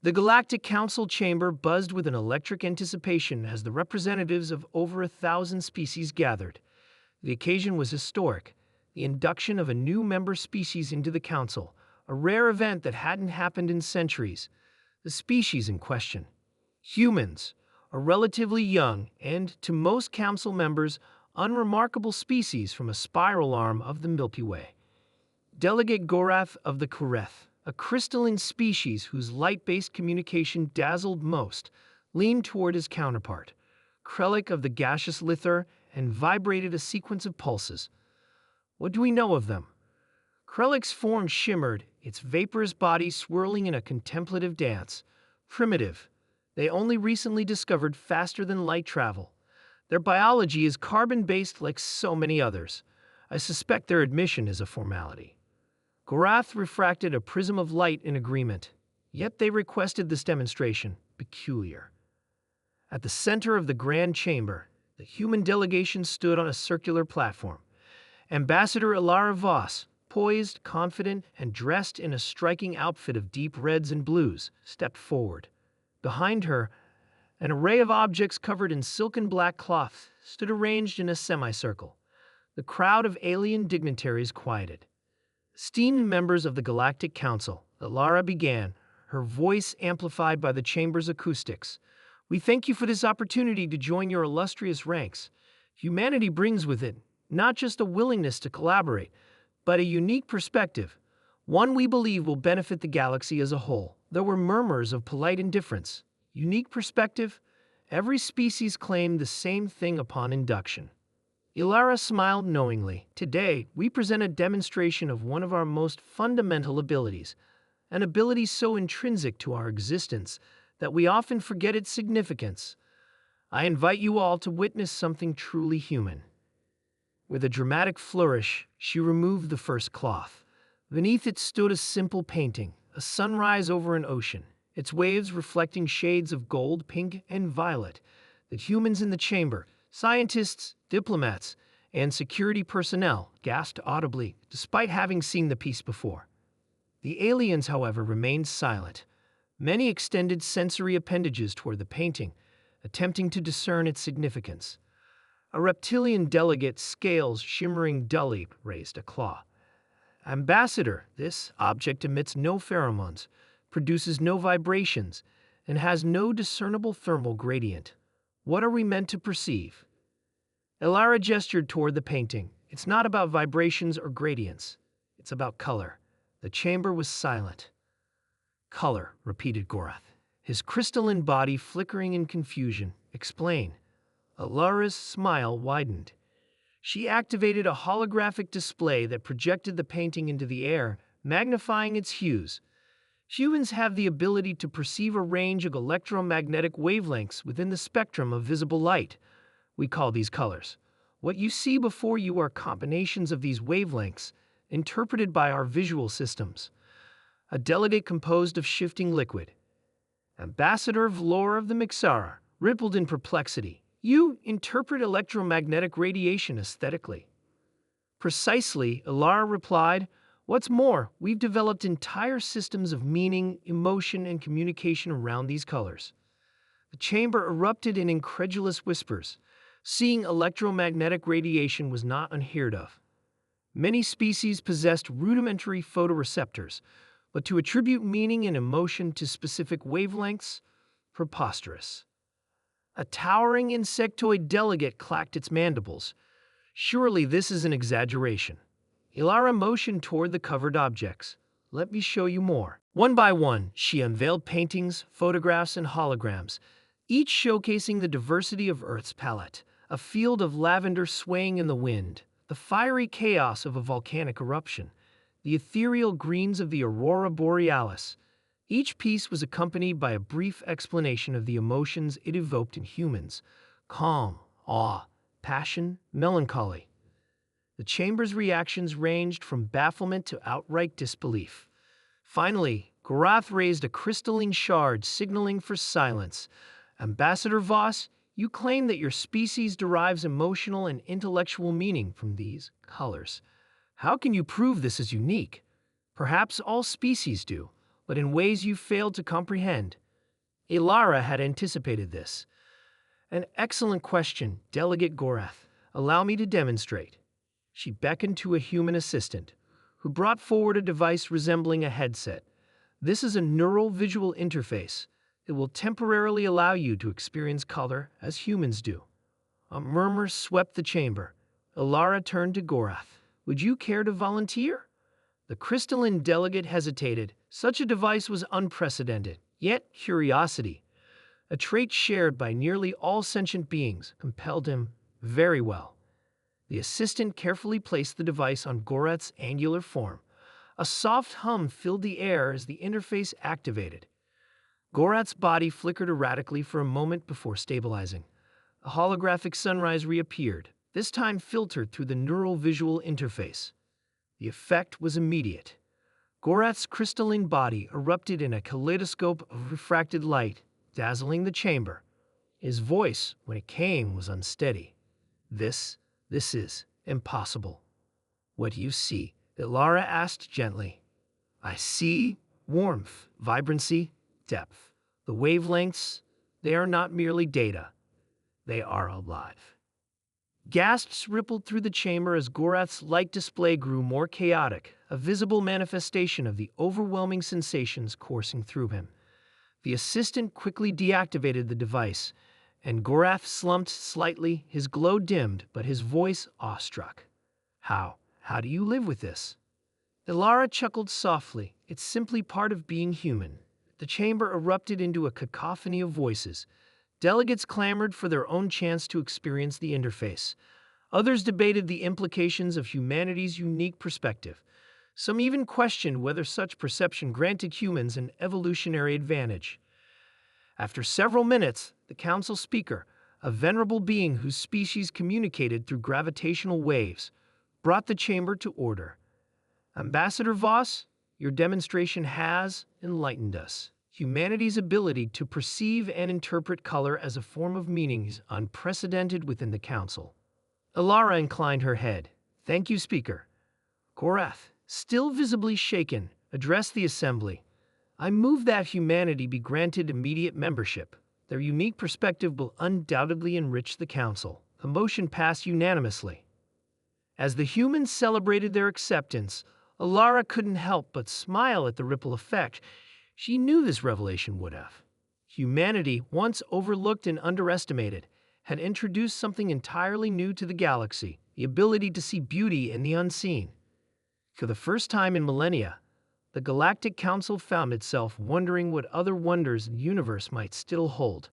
The Galactic Council chamber buzzed with an electric anticipation as the representatives of over 1,000 species gathered. The occasion was historic, the induction of a new member species into the Council, a rare event that hadn't happened in centuries. The species in question, humans, a relatively young and, to most Council members, unremarkable species from a spiral arm of the Milky Way. Delegate Gorath of the Kureth, a crystalline species whose light-based communication dazzled most, leaned toward his counterpart, Krellick of the gaseous Lither, and vibrated a sequence of pulses. What do we know of them? Krellick's form shimmered, its vaporous body swirling in a contemplative dance. Primitive. They only recently discovered faster-than-light travel. Their biology is carbon-based like so many others. I suspect their admission is a formality. Gorath refracted a prism of light in agreement, yet they requested this demonstration, peculiar. At the center of the grand chamber, the human delegation stood on a circular platform. Ambassador Ilara Voss, poised, confident, and dressed in a striking outfit of deep reds and blues, stepped forward. Behind her, an array of objects covered in silken black cloth stood arranged in a semicircle. The crowd of alien dignitaries quieted. Esteemed members of the Galactic Council, Ilara began, her voice amplified by the chamber's acoustics. We thank you for this opportunity to join your illustrious ranks. Humanity brings with it not just a willingness to collaborate, but a unique perspective, one we believe will benefit the galaxy as a whole. There were murmurs of polite indifference. Unique perspective? Every species claimed the same thing upon induction. Ilara smiled knowingly. Today, we present a demonstration of one of our most fundamental abilities, an ability so intrinsic to our existence that we often forget its significance. I invite you all to witness something truly human. With a dramatic flourish, she removed the first cloth. Beneath it stood a simple painting, a sunrise over an ocean, its waves reflecting shades of gold, pink, and violet. The humans in the chamber, scientists, diplomats, and security personnel, gasped audibly, despite having seen the piece before. The aliens, however, remained silent. Many extended sensory appendages toward the painting, attempting to discern its significance. A reptilian delegate, scales shimmering dully, raised a claw. Ambassador, this object emits no pheromones, produces no vibrations, and has no discernible thermal gradient. What are we meant to perceive? Ilara gestured toward the painting. It's not about vibrations or gradients. It's about color. The chamber was silent. Color, repeated Gorath, his crystalline body flickering in confusion. Explain. Ilara's smile widened. She activated a holographic display that projected the painting into the air, magnifying its hues. Humans have the ability to perceive a range of electromagnetic wavelengths within the spectrum of visible light. We call these colors. What you see before you are combinations of these wavelengths, interpreted by our visual systems. A delegate composed of shifting liquid. Ambassador Vlor of the Mixara rippled in perplexity. You interpret electromagnetic radiation aesthetically. Precisely, Ilara replied. What's more, we've developed entire systems of meaning, emotion, and communication around these colors. The chamber erupted in incredulous whispers. Seeing electromagnetic radiation was not unheard of. Many species possessed rudimentary photoreceptors, but to attribute meaning and emotion to specific wavelengths? Preposterous. A towering insectoid delegate clacked its mandibles. Surely this is an exaggeration. Ilara motioned toward the covered objects. Let me show you more. One by one, she unveiled paintings, photographs, and holograms, each showcasing the diversity of Earth's palette, a field of lavender swaying in the wind, the fiery chaos of a volcanic eruption, the ethereal greens of the aurora borealis. Each piece was accompanied by a brief explanation of the emotions it evoked in humans: calm, awe, passion, melancholy. The chamber's reactions ranged from bafflement to outright disbelief. Finally, Gorath raised a crystalline shard, signaling for silence. Ambassador Voss, you claim that your species derives emotional and intellectual meaning from these colors. How can you prove this is unique? Perhaps all species do. but in ways you failed to comprehend. Ilara had anticipated this. An excellent question, Delegate Gorath. Allow me to demonstrate. She beckoned to a human assistant, who brought forward a device resembling a headset. This is a neural visual interface. It will temporarily allow you to experience color as humans do. A murmur swept the chamber. Ilara turned to Gorath. Would you care to volunteer? The crystalline delegate hesitated. Such a device was unprecedented. Yet curiosity, a trait shared by nearly all sentient beings, compelled him. Very well. The assistant carefully placed the device on Gorath's angular form. A soft hum filled the air as the interface activated. Gorath's body flickered erratically for a moment before stabilizing. A holographic sunrise reappeared, this time filtered through the neural visual interface. The effect was immediate. Gorath's crystalline body erupted in a kaleidoscope of refracted light, dazzling the chamber. His voice, when it came, was unsteady. This is impossible. What do you see? Ilara asked gently. I see warmth, vibrancy, depth. The wavelengths, they are not merely data. They are alive. Gasps rippled through the chamber as Gorath's light display grew more chaotic, a visible manifestation of the overwhelming sensations coursing through him. The assistant quickly deactivated the device, and Gorath slumped slightly, his glow dimmed, but his voice awestruck. How do you live with this? Ilara chuckled softly. It's simply part of being human. The chamber erupted into a cacophony of voices. Delegates clamored for their own chance to experience the interface. Others debated the implications of humanity's unique perspective. Some even questioned whether such perception granted humans an evolutionary advantage. After several minutes, the council speaker, a venerable being whose species communicated through gravitational waves, brought the chamber to order. Ambassador Voss, your demonstration has enlightened us. Humanity's ability to perceive and interpret color as a form of meaning is unprecedented within the Council. Ilara inclined her head. Thank you, Speaker. Gorath, still visibly shaken, addressed the Assembly. I move that humanity be granted immediate membership. Their unique perspective will undoubtedly enrich the Council. The motion passed unanimously. As the humans celebrated their acceptance, Ilara couldn't help but smile at the ripple effect she knew this revelation would have. Humanity, once overlooked and underestimated, had introduced something entirely new to the galaxy, the ability to see beauty in the unseen. For the first time in millennia, the Galactic Council found itself wondering what other wonders the universe might still hold.